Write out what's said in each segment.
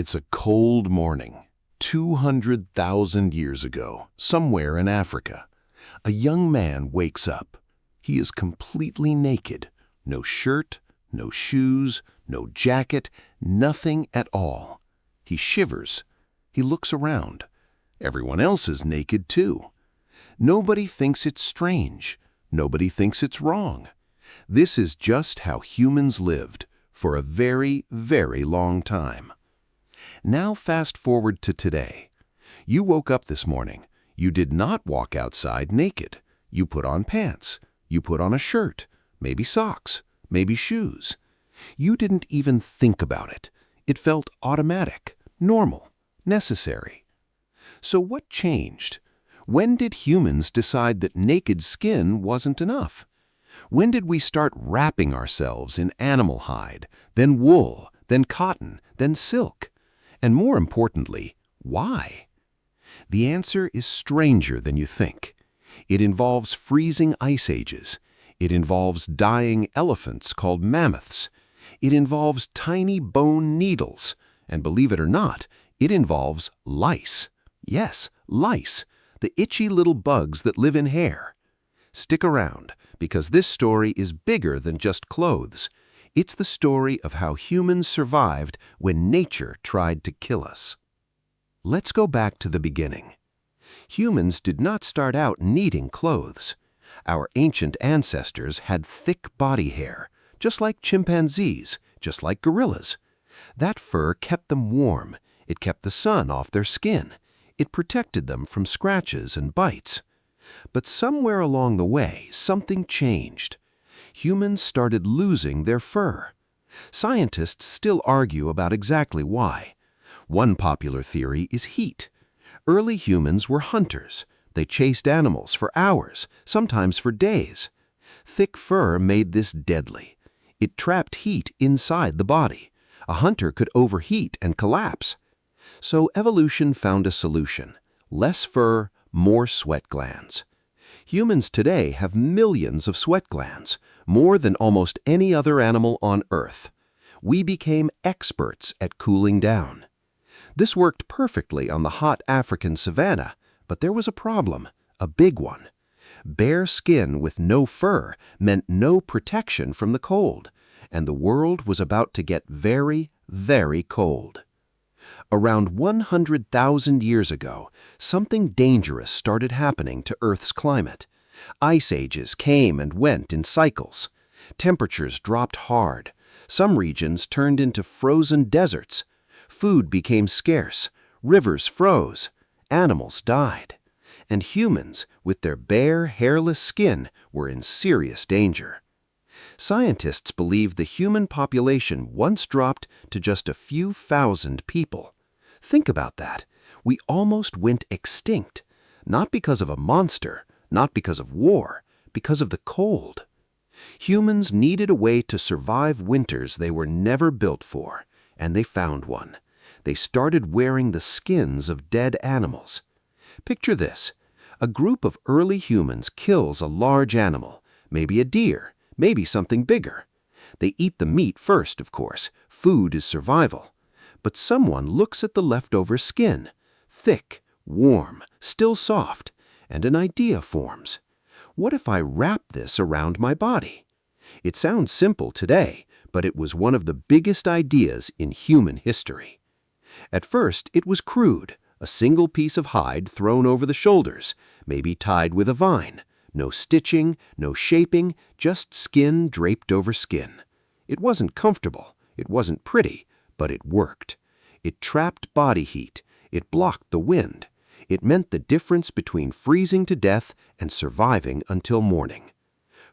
It's a cold morning, 200,000 years ago, somewhere in Africa. A young man wakes up. He is completely naked. No shirt, no shoes, no jacket, nothing at all. He shivers. He looks around. Everyone else is naked too. Nobody thinks it's strange. Nobody thinks it's wrong. This is just how humans lived for a very, very long time. Now fast forward to today. You woke up this morning. You did not walk outside naked. You put on pants. You put on a shirt, maybe socks, maybe shoes. You didn't even think about it. It felt automatic, normal, necessary. So what changed? When did humans decide that naked skin wasn't enough? When did we start wrapping ourselves in animal hide, then wool, then cotton, then silk? And more importantly, why? The answer is stranger than you think. It involves freezing ice ages. It involves dying elephants called mammoths. It involves tiny bone needles. And believe it or not, it involves lice. Yes, lice, the itchy little bugs that live in hair. Stick around, because this story is bigger than just clothes. It's the story of how humans survived when nature tried to kill us. Let's go back to the beginning. Humans did not start out needing clothes. Our ancient ancestors had thick body hair, just like chimpanzees, just like gorillas. That fur kept them warm. It kept the sun off their skin. It protected them from scratches and bites. But somewhere along the way, something changed. Humans started losing their fur. Scientists still argue about exactly why. One popular theory is heat. Early humans were hunters. They chased animals for hours, sometimes for days. Thick fur made this deadly. It trapped heat inside the body. A hunter could overheat and collapse. So evolution found a solution. Less fur, more sweat glands. Humans today have millions of sweat glands, more than almost any other animal on Earth. We became experts at cooling down. This worked perfectly on the hot African savannah, but there was a problem, a big one. Bare skin with no fur meant no protection from the cold, and the world was about to get very, very cold. Around 100,000 years ago, something dangerous started happening to Earth's climate. Ice ages came and went in cycles. Temperatures dropped hard. Some regions turned into frozen deserts. Food became scarce. Rivers froze. Animals died. And humans, with their bare, hairless skin, were in serious danger. Scientists believe the human population once dropped to just a few thousand people. Think about that. We almost went extinct, not because of a monster, not because of war, because of the cold. Humans needed a way to survive winters they were never built for, and they found one. They started wearing the skins of dead animals. Picture this. A group of early humans kills a large animal, maybe a deer, maybe something bigger. They eat the meat first, of course. Food is survival. But someone looks at the leftover skin, thick, warm, still soft, and an idea forms. What if I wrap this around my body? It sounds simple today, but it was one of the biggest ideas in human history. At first, it was crude, a single piece of hide thrown over the shoulders, maybe tied with a vine. No stitching, no shaping, just skin draped over skin. It wasn't comfortable, it wasn't pretty, but it worked. It trapped body heat, it blocked the wind. It meant the difference between freezing to death and surviving until morning.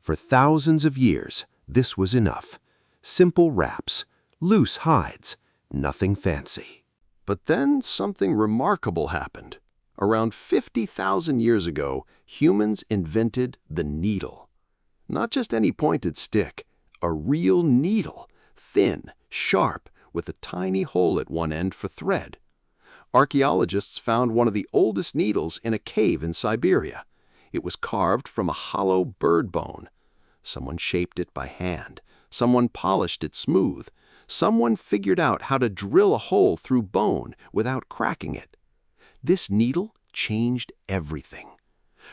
For thousands of years, this was enough. Simple wraps, loose hides, nothing fancy. But then something remarkable happened. Around 50,000 years ago, humans invented the needle. Not just any pointed stick, a real needle, thin, sharp, with a tiny hole at one end for thread. Archaeologists found one of the oldest needles in a cave in Siberia. It was carved from a hollow bird bone. Someone shaped it by hand. Someone polished it smooth. Someone figured out how to drill a hole through bone without cracking it. This needle changed everything.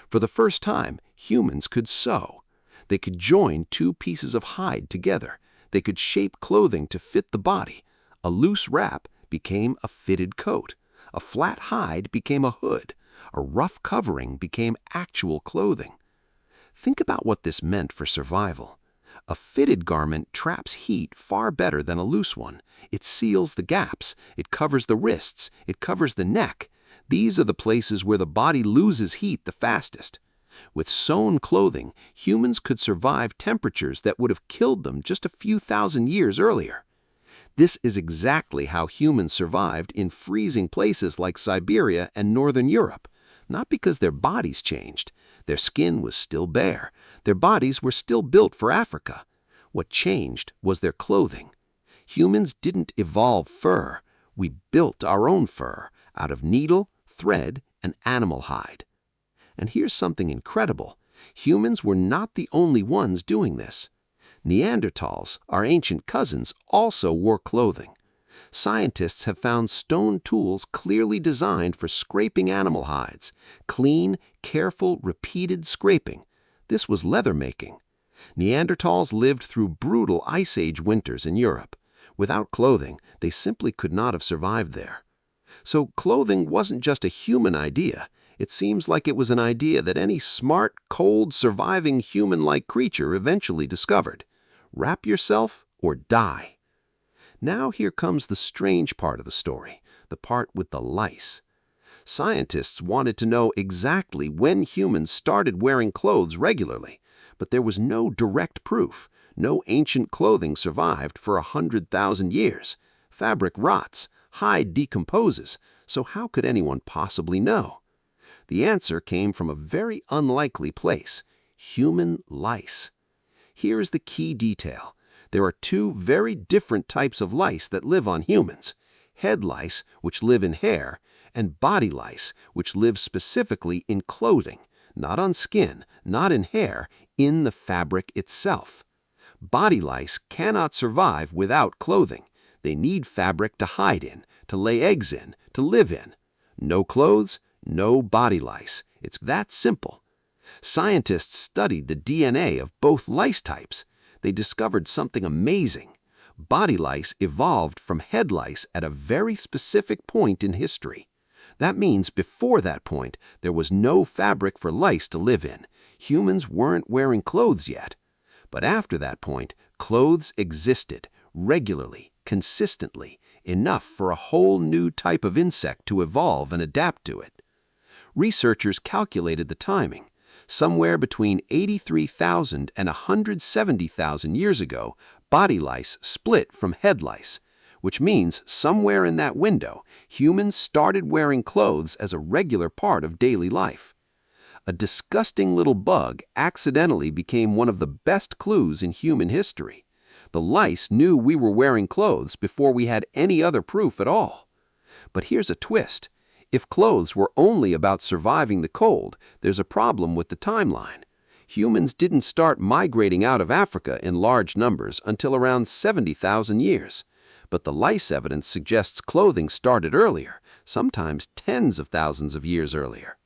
For the first time, humans could sew. They could join two pieces of hide together. They could shape clothing to fit the body. A loose wrap became a fitted coat. A flat hide became a hood. A rough covering became actual clothing. Think about what this meant for survival. A fitted garment traps heat far better than a loose one. It seals the gaps. It covers the wrists. It covers the neck. These are the places where the body loses heat the fastest. With sewn clothing, humans could survive temperatures that would have killed them just a few thousand years earlier. This is exactly how humans survived in freezing places like Siberia and Northern Europe, not because their bodies changed. Their skin was still bare. Their bodies were still built for Africa. What changed was their clothing. Humans didn't evolve fur. We built our own fur out of needle, thread, and animal hide. And here's something incredible. Humans were not the only ones doing this. Neanderthals, our ancient cousins, also wore clothing. Scientists have found stone tools clearly designed for scraping animal hides. Clean, careful, repeated scraping. This was leather making. Neanderthals lived through brutal Ice Age winters in Europe. Without clothing, they simply could not have survived there. So clothing wasn't just a human idea. It seems like it was an idea that any smart, cold, surviving human-like creature eventually discovered. Wrap yourself or die. Now here comes the strange part of the story, the part with the lice. Scientists wanted to know exactly when humans started wearing clothes regularly, but there was no direct proof. No ancient clothing survived for 100,000 years. Fabric rots, hide decomposes, so how could anyone possibly know? The answer came from a very unlikely place: human lice. Here is the key detail. There are two very different types of lice that live on humans: head lice, which live in hair, and body lice, which live specifically in clothing, not on skin, not in hair, in the fabric itself. Body lice cannot survive without clothing. They need fabric to hide in, to lay eggs in, to live in. No clothes, no body lice. It's that simple. Scientists studied the DNA of both lice types. They discovered something amazing. Body lice evolved from head lice at a very specific point in history. That means before that point, there was no fabric for lice to live in. Humans weren't wearing clothes yet. But after that point, clothes existed, regularly, consistently, enough for a whole new type of insect to evolve and adapt to it. Researchers calculated the timing. Somewhere between 83,000 and 170,000 years ago, body lice split from head lice, which means somewhere in that window, humans started wearing clothes as a regular part of daily life. A disgusting little bug accidentally became one of the best clues in human history. The lice knew we were wearing clothes before we had any other proof at all. But here's a twist. If clothes were only about surviving the cold, there's a problem with the timeline. Humans didn't start migrating out of Africa in large numbers until around 70,000 years. But the lice evidence suggests clothing started earlier, sometimes tens of thousands of years earlier.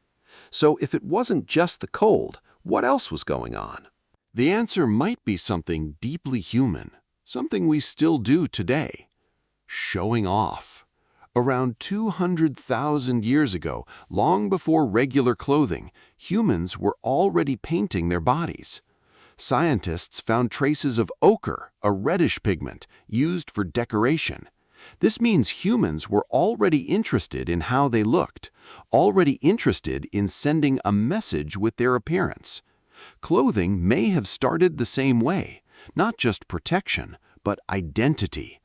So if it wasn't just the cold, what else was going on? The answer might be something deeply human, something we still do today: showing off. Around 200,000 years ago, long before regular clothing, humans were already painting their bodies. Scientists found traces of ochre, a reddish pigment, used for decoration. This means humans were already interested in how they looked, already interested in sending a message with their appearance. Clothing may have started the same way, not just protection, but identity.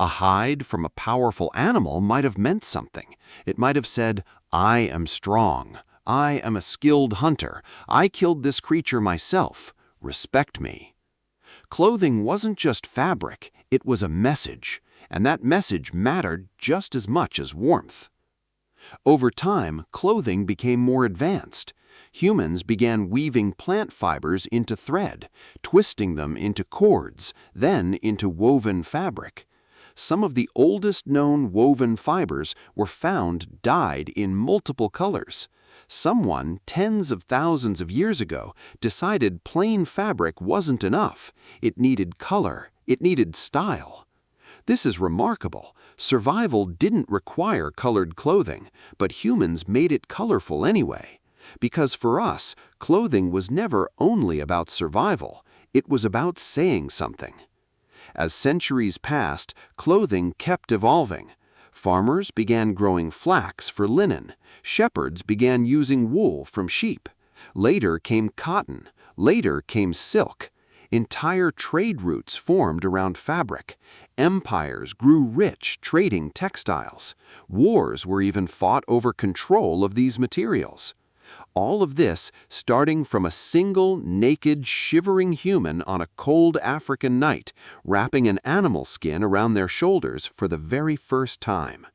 A hide from a powerful animal might have meant something. It might have said, "I am strong. I am a skilled hunter. I killed this creature myself. Respect me." Clothing wasn't just fabric, it was a message, and that message mattered just as much as warmth. Over time, clothing became more advanced. Humans began weaving plant fibers into thread, twisting them into cords, then into woven fabric. Some of the oldest known woven fibers were found dyed in multiple colors. Someone, tens of thousands of years ago, decided plain fabric wasn't enough. It needed color. It needed style. This is remarkable. Survival didn't require colored clothing, but humans made it colorful anyway. Because for us, clothing was never only about survival. It was about saying something. As centuries passed, clothing kept evolving. Farmers began growing flax for linen. Shepherds began using wool from sheep. Later came cotton. Later came silk. Entire trade routes formed around fabric. Empires grew rich trading textiles. Wars were even fought over control of these materials. All of this starting from a single, naked, shivering human on a cold African night, wrapping an animal skin around their shoulders for the very first time.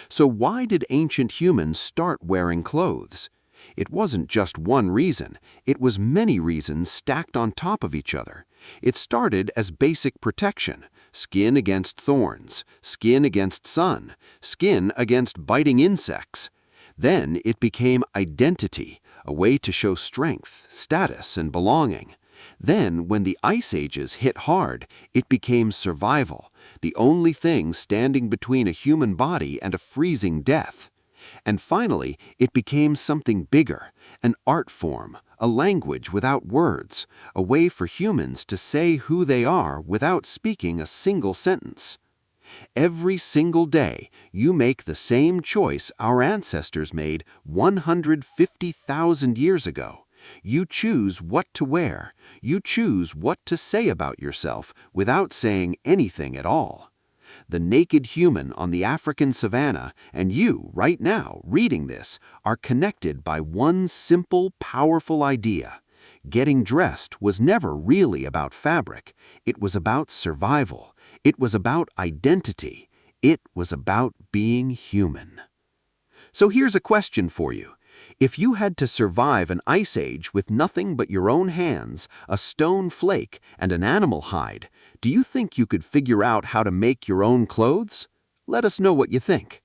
So why did ancient humans start wearing clothes? It wasn't just one reason, it was many reasons stacked on top of each other. It started as basic protection: skin against thorns, skin against sun, skin against biting insects. Then it became identity, a way to show strength, status, and belonging. Then, when the ice ages hit hard, it became survival, the only thing standing between a human body and a freezing death. And finally, it became something bigger, an art form, a language without words, a way for humans to say who they are without speaking a single sentence. Every single day, you make the same choice our ancestors made 150,000 years ago. You choose what to wear. You choose what to say about yourself without saying anything at all. The naked human on the African savannah and you, right now, reading this, are connected by one simple, powerful idea. Getting dressed was never really about fabric. It was about survival. It was about identity. It was about being human. So here's a question for you. If you had to survive an ice age with nothing but your own hands, a stone flake, and an animal hide, do you think you could figure out how to make your own clothes? Let us know what you think.